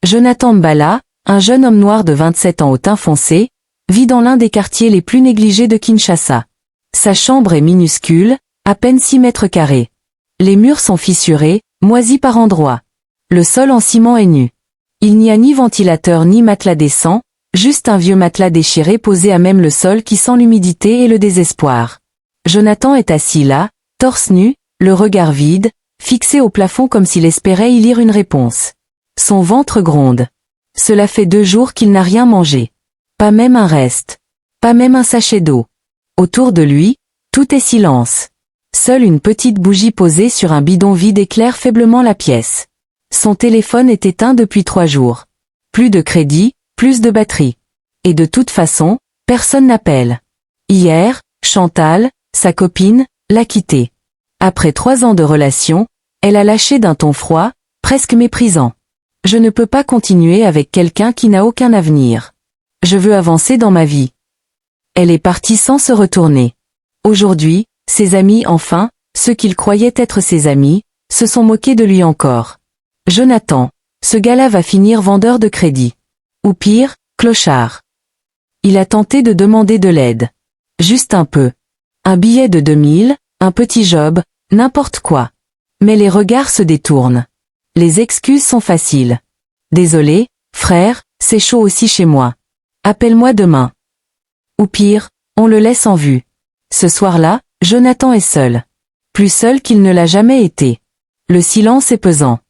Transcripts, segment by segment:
Jonathan Mbala, un jeune homme noir de 27 ans au teint foncé, vit dans l'un des quartiers les plus négligés de Kinshasa. Sa chambre est minuscule, à peine 6 mètres carrés. Les murs sont fissurés, moisis par endroits. Le sol en ciment est nu. Il n'y a ni ventilateur ni matelas décent, juste un vieux matelas déchiré posé à même le sol qui sent l'humidité et le désespoir. Jonathan est assis là, torse nu, le regard vide, fixé au plafond comme s'il espérait y lire une réponse. Son ventre gronde. Cela fait 2 jours qu'il n'a rien mangé. Pas même un reste. Pas même un sachet d'eau. Autour de lui, tout est silence. Seule une petite bougie posée sur un bidon vide éclaire faiblement la pièce. Son téléphone est éteint depuis 3 jours. Plus de crédit, plus de batterie. Et de toute façon, personne n'appelle. Hier, Chantal, sa copine, l'a quitté. Après 3 ans de relation, elle a lâché d'un ton froid, presque méprisant. Je ne peux pas continuer avec quelqu'un qui n'a aucun avenir. Je veux avancer dans ma vie. Elle est partie sans se retourner. Aujourd'hui, ses amis enfin, ceux qu'il croyait être ses amis, se sont moqués de lui encore. Jonathan, ce gars-là va finir vendeur de crédit. Ou pire, clochard. Il a tenté de demander de l'aide. Juste un peu. Un billet de 2000, un petit job, n'importe quoi. Mais les regards se détournent. Les excuses sont faciles. Désolé, frère, c'est chaud aussi chez moi. Appelle-moi demain. Ou pire, on le laisse en vue. Ce soir-là, Jonathan est seul. Plus seul qu'il ne l'a jamais été. Le silence est pesant.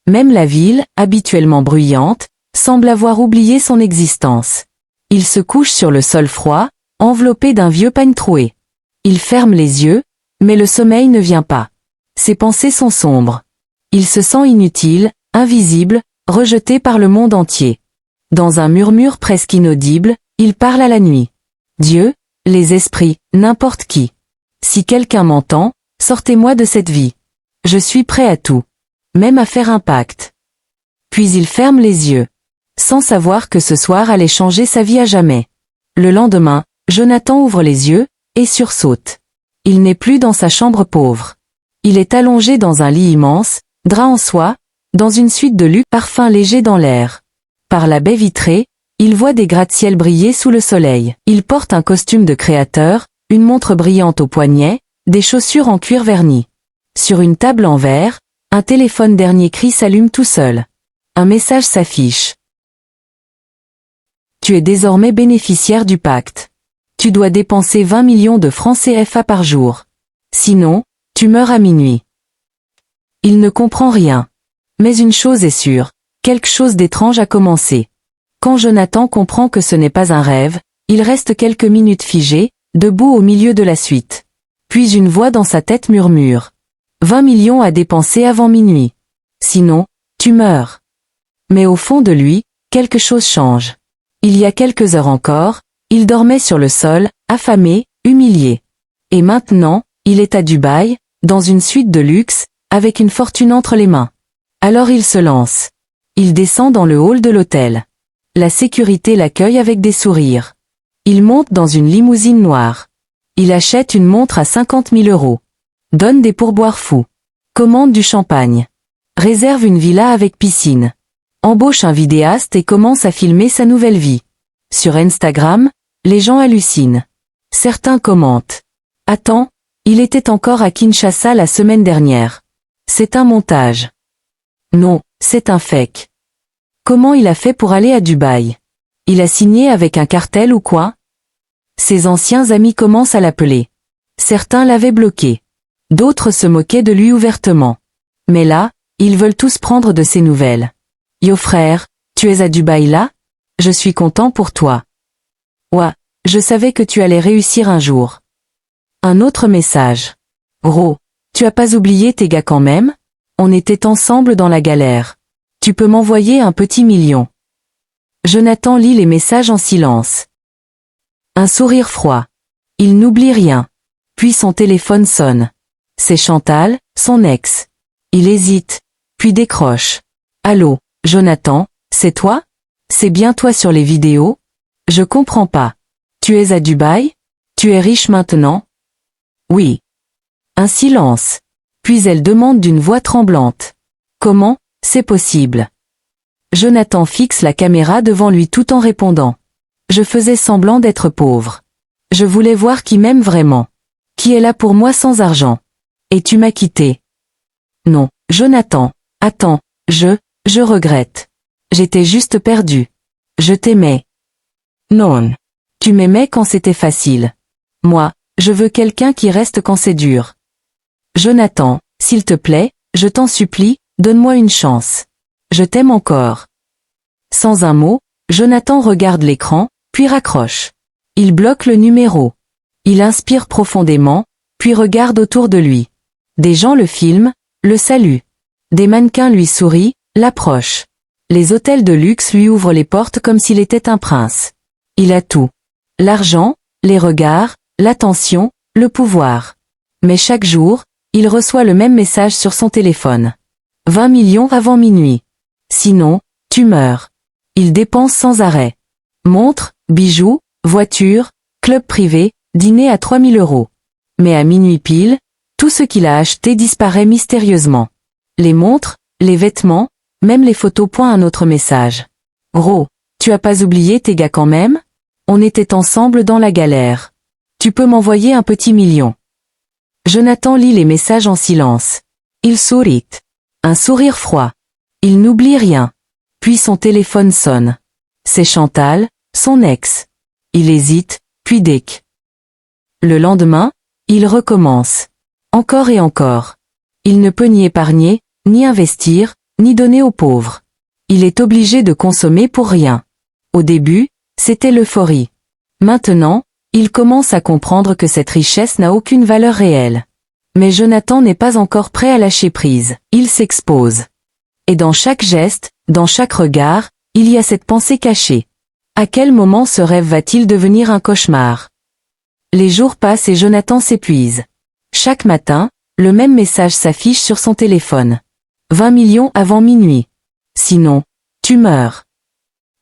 Même la ville, habituellement bruyante, semble avoir oublié son existence. Il se couche sur le sol froid, enveloppé d'un vieux pagne troué. Il ferme les yeux, mais le sommeil ne vient pas. Ses pensées sont sombres. Il se sent inutile, invisible, rejeté par le monde entier. Dans un murmure presque inaudible, il parle à la nuit. Dieu, les esprits, n'importe qui. Si quelqu'un m'entend, sortez-moi de cette vie. Je suis prêt à tout. Même à faire un pacte. Puis il ferme les yeux. Sans savoir que ce soir allait changer sa vie à jamais. Le lendemain, Jonathan ouvre les yeux, et sursaute. Il n'est plus dans sa chambre pauvre. Il est allongé dans un lit immense, drap en soie, dans une suite de luxe, parfum léger dans l'air. Par la baie vitrée, il voit des gratte-ciel briller sous le soleil. Il porte un costume de créateur, une montre brillante au poignet, des chaussures en cuir verni. Sur une table en verre, un téléphone dernier cri s'allume tout seul. Un message s'affiche. Tu es désormais bénéficiaire du pacte. Tu dois dépenser 20 millions de francs CFA par jour. Sinon, tu meurs à minuit. Il ne comprend rien. Mais une chose est sûre, quelque chose d'étrange a commencé. Quand Jonathan comprend que ce n'est pas un rêve, il reste quelques minutes figé, debout au milieu de la suite. Puis une voix dans sa tête murmure. 20 millions à dépenser avant minuit. Sinon, tu meurs. Mais au fond de lui, quelque chose change. Il y a quelques heures encore, il dormait sur le sol, affamé, humilié. Et maintenant, il est à Dubaï, dans une suite de luxe, avec une fortune entre les mains. Alors il se lance. Il descend dans le hall de l'hôtel. La sécurité l'accueille avec des sourires. Il monte dans une limousine noire. Il achète une montre à 50 000 €. Donne des pourboires fous. Commande du champagne. Réserve une villa avec piscine. Embauche un vidéaste et commence à filmer sa nouvelle vie. Sur Instagram, les gens hallucinent. Certains commentent. Attends, il était encore à Kinshasa la semaine dernière. C'est un montage. Non, c'est un fake. Comment il a fait pour aller à Dubaï? Il a signé avec un cartel ou quoi? Ses anciens amis commencent à l'appeler. Certains l'avaient bloqué. D'autres se moquaient de lui ouvertement. Mais là, ils veulent tous prendre de ses nouvelles. Yo frère, tu es à Dubaï là? Je suis content pour toi. Ouah, je savais que tu allais réussir un jour. Un autre message. Gros, tu as pas oublié tes gars quand même? On était ensemble dans la galère. Tu peux m'envoyer un petit million. Jonathan lit les messages en silence. Un sourire froid. Il n'oublie rien. Puis son téléphone sonne. C'est Chantal, son ex. Il hésite, puis décroche. Allô, Jonathan, c'est toi? C'est bien toi sur les vidéos? Je comprends pas. Tu es à Dubaï? Tu es riche maintenant? Oui. Un silence. Puis elle demande d'une voix tremblante. Comment, c'est possible? Jonathan fixe la caméra devant lui tout en répondant. Je faisais semblant d'être pauvre. Je voulais voir qui m'aime vraiment. Qui est là pour moi sans argent. Et tu m'as quitté. Non, Jonathan, attends, je regrette. J'étais juste perdu. Je t'aimais. Non. Tu m'aimais quand c'était facile. Moi, je veux quelqu'un qui reste quand c'est dur. Jonathan, s'il te plaît, je t'en supplie, donne-moi une chance. Je t'aime encore. Sans un mot, Jonathan regarde l'écran, puis raccroche. Il bloque le numéro. Il inspire profondément, puis regarde autour de lui. Des gens le filment, le saluent. Des mannequins lui sourient, l'approchent. Les hôtels de luxe lui ouvrent les portes comme s'il était un prince. Il a tout. L'argent, les regards, l'attention, le pouvoir. Mais chaque jour, il reçoit le même message sur son téléphone. 20 millions avant minuit. Sinon, tu meurs. Il dépense sans arrêt. Montres, bijoux, voitures, club privé, dîner à 3000 €. Mais à minuit pile, tout ce qu'il a acheté disparaît mystérieusement. Les montres, les vêtements, même les photos. Un autre message. Gros, tu as pas oublié tes gars quand même? On était ensemble dans la galère. Tu peux m'envoyer un petit million. Jonathan lit les messages en silence. Il sourit. Un sourire froid. Il n'oublie rien. Puis son téléphone sonne. C'est Chantal, son ex. Il hésite, puis déc. Le lendemain, il recommence. Encore et encore. Il ne peut ni épargner, ni investir, ni donner aux pauvres. Il est obligé de consommer pour rien. Au début, c'était l'euphorie. Maintenant, il commence à comprendre que cette richesse n'a aucune valeur réelle. Mais Jonathan n'est pas encore prêt à lâcher prise. Il s'expose. Et dans chaque geste, dans chaque regard, il y a cette pensée cachée. À quel moment ce rêve va-t-il devenir un cauchemar? Les jours passent et Jonathan s'épuise. Chaque matin, le même message s'affiche sur son téléphone. 20 millions avant minuit. Sinon, tu meurs.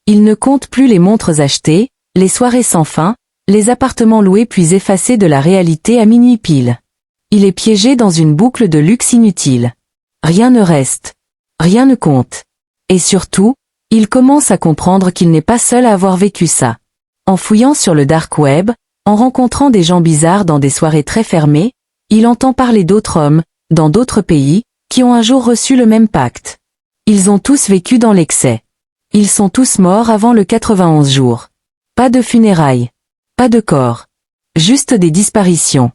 Il ne compte plus les montres achetées, les soirées sans fin, les appartements loués puis effacés de la réalité à minuit pile. Il est piégé dans une boucle de luxe inutile. Rien ne reste. Rien ne compte. Et surtout, il commence à comprendre qu'il n'est pas seul à avoir vécu ça. En fouillant sur le dark web, en rencontrant des gens bizarres dans des soirées très fermées, il entend parler d'autres hommes, dans d'autres pays, qui ont un jour reçu le même pacte. Ils ont tous vécu dans l'excès. Ils sont tous morts avant le 91 jours. Pas de funérailles. Pas de corps. Juste des disparitions.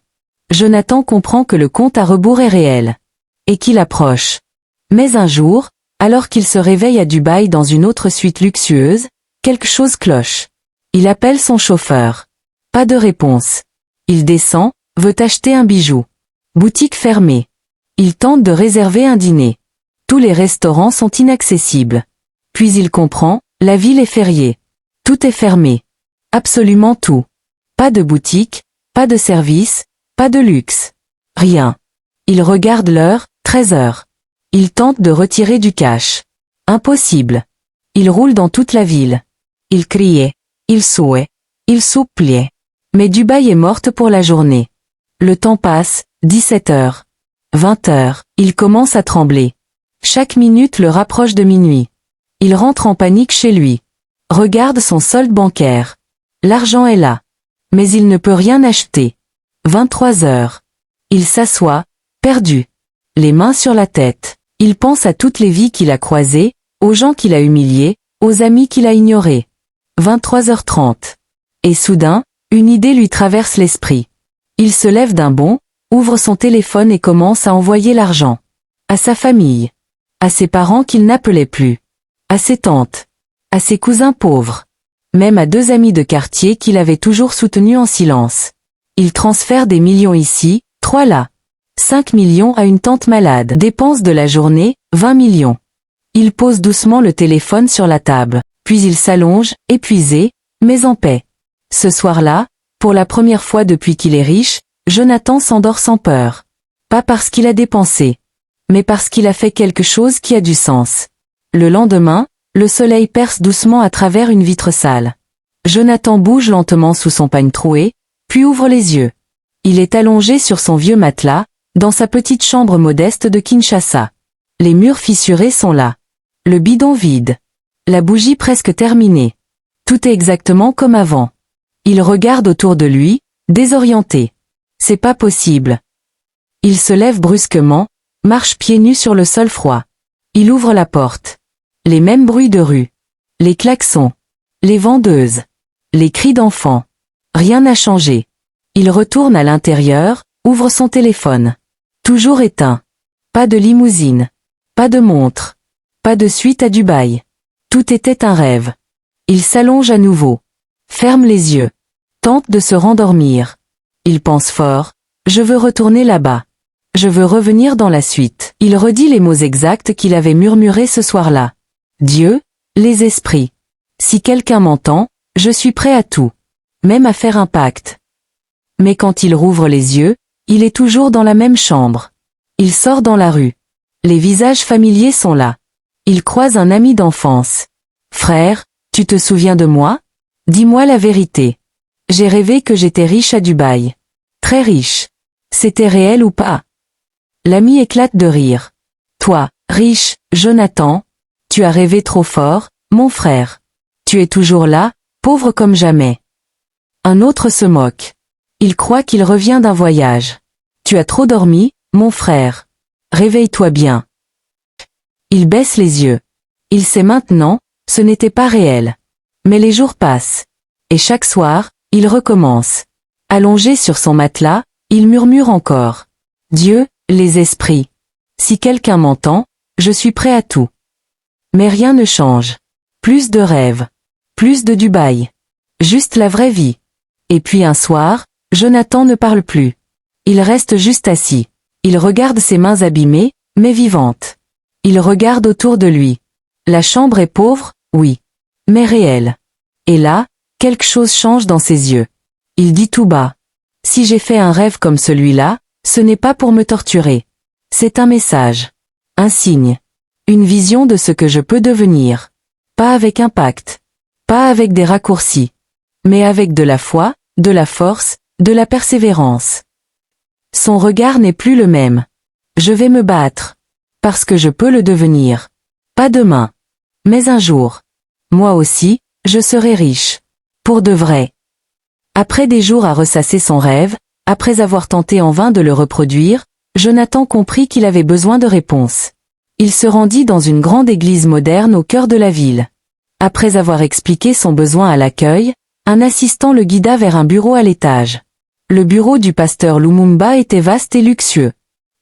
Jonathan comprend que le compte à rebours est réel. Et qu'il approche. Mais un jour, alors qu'il se réveille à Dubaï dans une autre suite luxueuse, quelque chose cloche. Il appelle son chauffeur. Pas de réponse. Il descend, veut acheter un bijou. Boutique fermée. Il tente de réserver un dîner. Tous les restaurants sont inaccessibles. Puis il comprend, la ville est fériée. Tout est fermé. Absolument tout. Pas de boutique, pas de service, pas de luxe. Rien. Il regarde l'heure, 13 heures. Il tente de retirer du cash. Impossible. Il roule dans toute la ville. Il criait. Il souhait. Il suppliait. Mais Dubaï est morte pour la journée. Le temps passe, 17 heures. 20 heures, il commence à trembler. Chaque minute le rapproche de minuit. Il rentre en panique chez lui. Regarde son solde bancaire. L'argent est là. Mais il ne peut rien acheter. 23 heures. Il s'assoit, perdu. Les mains sur la tête. Il pense à toutes les vies qu'il a croisées, aux gens qu'il a humiliés, aux amis qu'il a ignorés. 23h30. Et soudain, une idée lui traverse l'esprit. Il se lève d'un bond, ouvre son téléphone et commence à envoyer l'argent. À sa famille. À ses parents qu'il n'appelait plus. À ses tantes. À ses cousins pauvres. Même à 2 amis de quartier qu'il avait toujours soutenus en silence. Il transfère des millions ici, 3 là. 5 millions à une tante malade. Dépenses de la journée, 20 millions. Il pose doucement le téléphone sur la table, puis il s'allonge, épuisé, mais en paix. Ce soir-là, pour la première fois depuis qu'il est riche, Jonathan s'endort sans peur. Pas parce qu'il a dépensé, mais parce qu'il a fait quelque chose qui a du sens. Le lendemain, le soleil perce doucement à travers une vitre sale. Jonathan bouge lentement sous son pagne troué, puis ouvre les yeux. Il est allongé sur son vieux matelas, dans sa petite chambre modeste de Kinshasa. Les murs fissurés sont là. Le bidon vide. La bougie presque terminée. Tout est exactement comme avant. Il regarde autour de lui, désorienté. C'est pas possible. Il se lève brusquement, marche pieds nus sur le sol froid. Il ouvre la porte. Les mêmes bruits de rue. Les klaxons. Les vendeuses. Les cris d'enfants. Rien n'a changé. Il retourne à l'intérieur, ouvre son téléphone. Toujours éteint. Pas de limousine. Pas de montre. Pas de suite à Dubaï. Tout était un rêve. Il s'allonge à nouveau. Ferme les yeux. Tente de se rendormir. Il pense fort. Je veux retourner là-bas. Je veux revenir dans la suite. Il redit les mots exacts qu'il avait murmurés ce soir-là. Dieu, les esprits. Si quelqu'un m'entend, je suis prêt à tout. Même à faire un pacte. Mais quand il rouvre les yeux, il est toujours dans la même chambre. Il sort dans la rue. Les visages familiers sont là. Il croise un ami d'enfance. Frère, tu te souviens de moi? Dis-moi la vérité. J'ai rêvé que j'étais riche à Dubaï. Très riche. C'était réel ou pas? L'ami éclate de rire. Toi, riche, Jonathan, tu as rêvé trop fort, mon frère. Tu es toujours là, pauvre comme jamais. Un autre se moque. Il croit qu'il revient d'un voyage. Tu as trop dormi, mon frère. Réveille-toi bien. Il baisse les yeux. Il sait maintenant, ce n'était pas réel. Mais les jours passent. Et chaque soir, il recommence. Allongé sur son matelas, il murmure encore. Dieu, les esprits. Si quelqu'un m'entend, je suis prêt à tout. Mais rien ne change. Plus de rêves. Plus de Dubaï. Juste la vraie vie. Et puis un soir, Jonathan ne parle plus. Il reste juste assis. Il regarde ses mains abîmées, mais vivantes. Il regarde autour de lui. La chambre est pauvre, oui. Mais réelle. Et là, quelque chose change dans ses yeux. Il dit tout bas. Si j'ai fait un rêve comme celui-là, ce n'est pas pour me torturer. C'est un message. Un signe. Une vision de ce que je peux devenir. Pas avec un pacte. Pas avec des raccourcis. Mais avec de la foi, de la force, de la persévérance. Son regard n'est plus le même. Je vais me battre. Parce que je peux le devenir. Pas demain. Mais un jour. Moi aussi, je serai riche. Pour de vrai. Après des jours à ressasser son rêve, après avoir tenté en vain de le reproduire, Jonathan comprit qu'il avait besoin de réponses. Il se rendit dans une grande église moderne au cœur de la ville. Après avoir expliqué son besoin à l'accueil, un assistant le guida vers un bureau à l'étage. Le bureau du pasteur Lumumba était vaste et luxueux.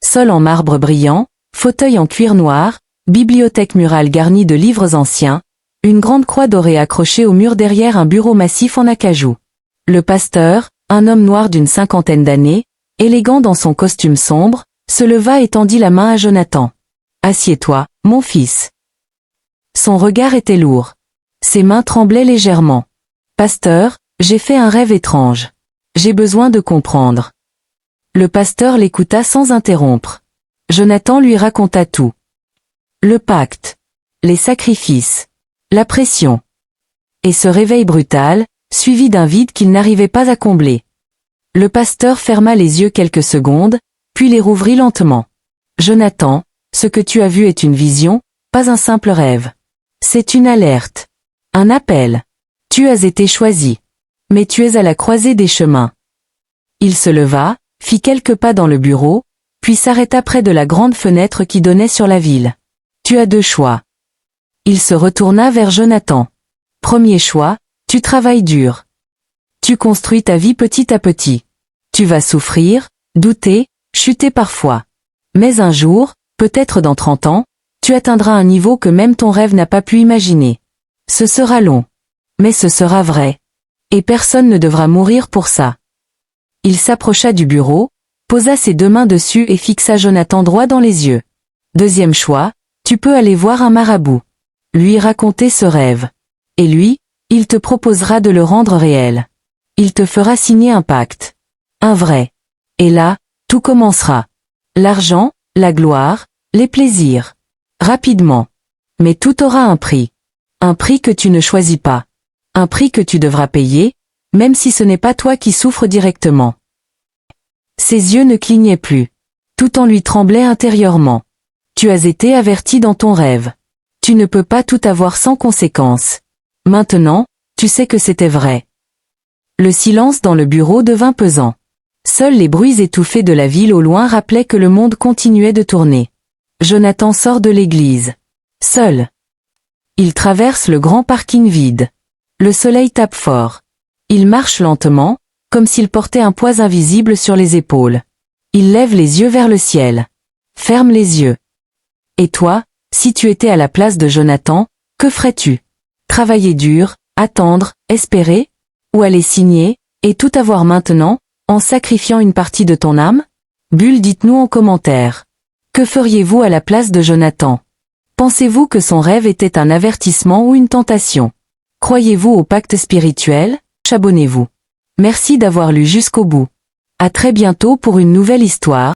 Sol en marbre brillant, fauteuil en cuir noir, bibliothèque murale garnie de livres anciens, une grande croix dorée accrochée au mur derrière un bureau massif en acajou. Le pasteur, un homme noir d'une 50aine d'années, élégant dans son costume sombre, se leva et tendit la main à Jonathan. « Assieds-toi, mon fils. » Son regard était lourd. Ses mains tremblaient légèrement. « Pasteur, j'ai fait un rêve étrange. J'ai besoin de comprendre. » Le pasteur l'écouta sans interrompre. Jonathan lui raconta tout. Le pacte. Les sacrifices. La pression. Et ce réveil brutal, suivi d'un vide qu'il n'arrivait pas à combler. Le pasteur ferma les yeux quelques secondes, puis les rouvrit lentement. Jonathan, ce que tu as vu est une vision, pas un simple rêve. C'est une alerte. Un appel. Tu as été choisi. Mais tu es à la croisée des chemins. Il se leva, fit quelques pas dans le bureau, puis s'arrêta près de la grande fenêtre qui donnait sur la ville. Tu as deux choix. Il se retourna vers Jonathan. Premier choix, tu travailles dur. Tu construis ta vie petit à petit. Tu vas souffrir, douter, chuter parfois. Mais un jour, peut-être dans 30 ans, tu atteindras un niveau que même ton rêve n'a pas pu imaginer. Ce sera long. Mais ce sera vrai. Et personne ne devra mourir pour ça. Il s'approcha du bureau, posa ses deux mains dessus et fixa Jonathan droit dans les yeux. Deuxième choix, tu peux aller voir un marabout. Lui raconter ce rêve. Et lui, il te proposera de le rendre réel. Il te fera signer un pacte. Un vrai. Et là, tout commencera. L'argent, la gloire, les plaisirs. Rapidement. Mais tout aura un prix. Un prix que tu ne choisis pas. Un prix que tu devras payer, même si ce n'est pas toi qui souffres directement. Ses yeux ne clignaient plus. Tout en lui tremblait intérieurement. Tu as été averti dans ton rêve. Tu ne peux pas tout avoir sans conséquence. Maintenant, tu sais que c'était vrai. Le silence dans le bureau devint pesant. Seuls les bruits étouffés de la ville au loin rappelaient que le monde continuait de tourner. Jonathan sort de l'église. Seul. Il traverse le grand parking vide. Le soleil tape fort. Il marche lentement, comme s'il portait un poids invisible sur les épaules. Il lève les yeux vers le ciel. Ferme les yeux. Et toi, si tu étais à la place de Jonathan, que ferais-tu? Travailler dur, attendre, espérer? Ou aller signer, et tout avoir maintenant, en sacrifiant une partie de ton âme? Bulle, dites-nous en commentaire. Que feriez-vous à la place de Jonathan? Pensez-vous que son rêve était un avertissement ou une tentation? Croyez-vous au pacte spirituel? Abonnez-vous. Merci d'avoir lu jusqu'au bout. À très bientôt pour une nouvelle histoire.